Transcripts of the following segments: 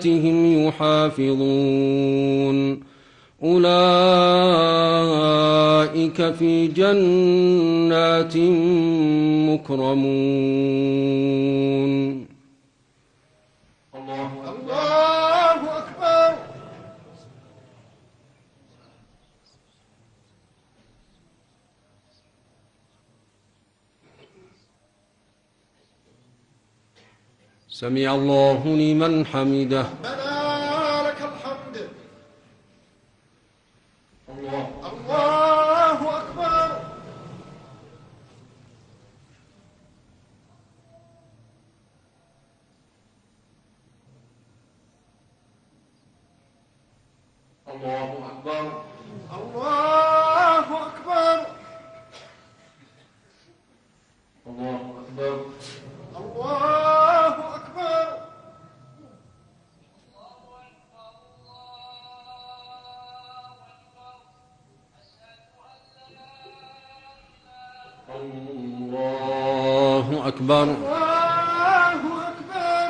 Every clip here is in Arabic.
هم يحافظون أولئك في جنات مكرمون. الله أكبر. سمع الله لمن حمده. ربنا لك الحمد. الله أكبر. الله أكبر. الله أكبر. الله أكبر. الله أكبر. الله أكبر. الله أكبر.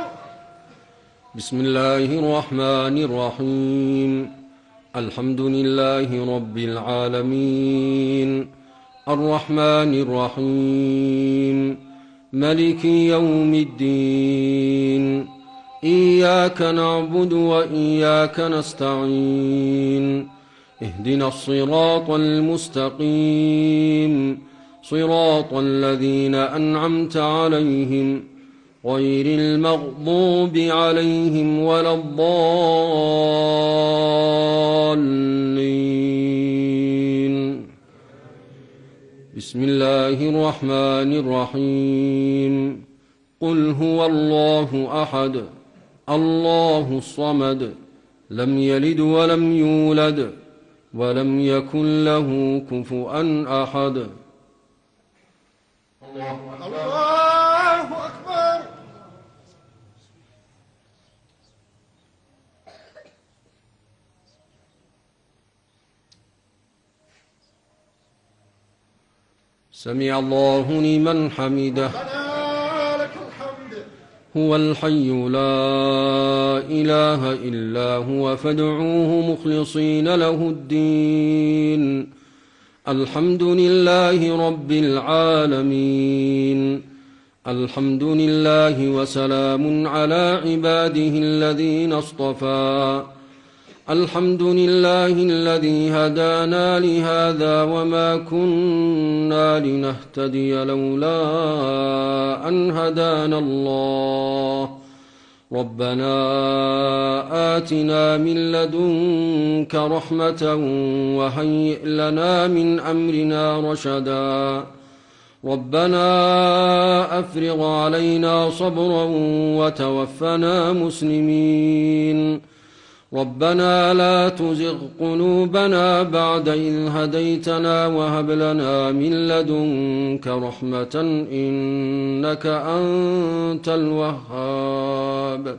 بسم الله الرحمن الرحيم. الحمد لله رب العالمين الرحمن الرحيم ملك يوم الدين إياك نعبد وإياك نستعين اهدنا الصراط المستقيم صراط الذين أنعمت عليهم غير المغضوب عليهم ولا الضالين. بسم الله الرحمن الرحيم. قل هو الله أحد الله الصمد لم يلد ولم يولد ولم يكن له كفوا أحد. الله أكبر. سمع الله لمن حمده. ربنا لك الحمد. هو الحي لا إله إلا هو فادعوه مخلصين له الدين. الحمد لله رب العالمين. الحمد لله وسلام على عباده الذين اصطفى. الحمد لله الذي هدانا لهذا وما كنا لنهتدي لولا أن هدانا الله. ربنا آتنا من لدنك رحمة وهيئ لنا من أمرنا رشدا. ربنا أفرغ علينا صبرا وتوفنا مسلمين. ربنا لا تزغ قلوبنا بعد إذ هديتنا وهب لنا من لدنك رحمة إنك أنت الوهاب.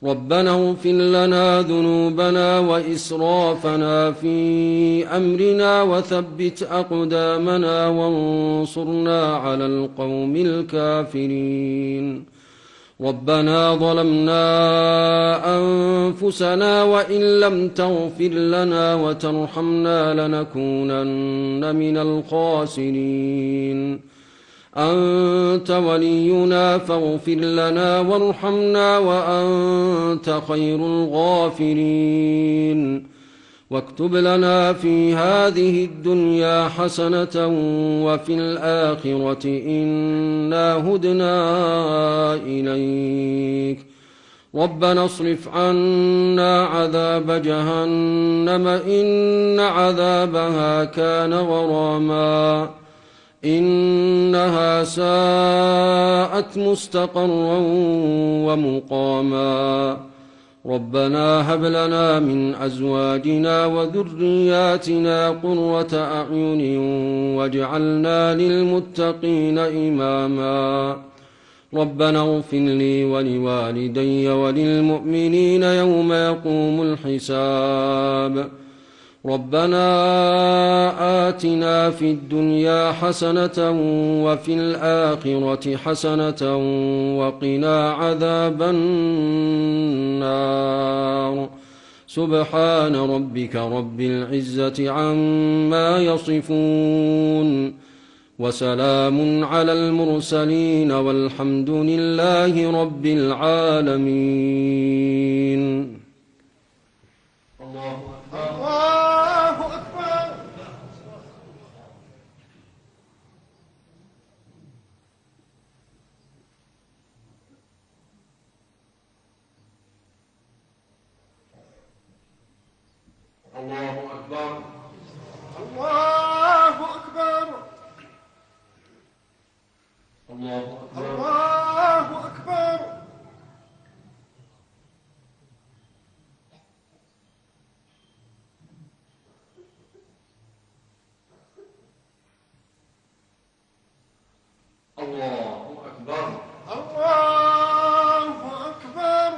ربنا اغفر لنا ذنوبنا وإسرافنا في أمرنا وثبت أقدامنا وانصرنا على القوم الكافرين. ربنا ظلمنا أنفسنا وإن لم تغفر لنا وترحمنا لنكونن من الخاسرين. أنت ولينا فاغفر لنا وارحمنا وأنت خير الغافرين. واكتب لنا في هذه الدنيا حسنة وفي الآخرة إنا هدنا إليك. ربنا اصرف عنا عذاب جهنم إن عذابها كان غراما إنها ساءت مستقرا ومقاما. ربنا هب لنا من أزواجنا وذرياتنا قرة أعين واجعلنا للمتقين إماما. ربنا اغفر لي ولوالدي وللمؤمنين يوم يقوم الحساب. ربنا آتنا في الدنيا حسنة وفي الآخرة حسنة وقنا عذاب النار. سبحان ربك رب العزة عما يصفون وسلام على المرسلين والحمد لله رب العالمين. الله أكبر الله أكبر. الله أكبر الله أكبر الله أكبر الله أكبر. الله أكبر الله أكبر.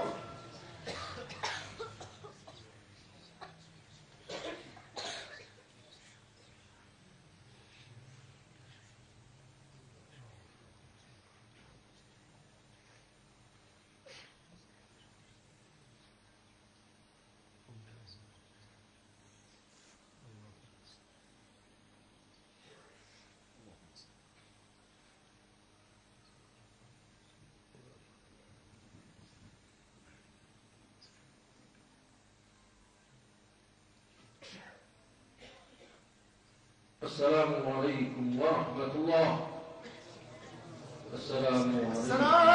السلام عليكم ورحمة الله. السلام عليكم.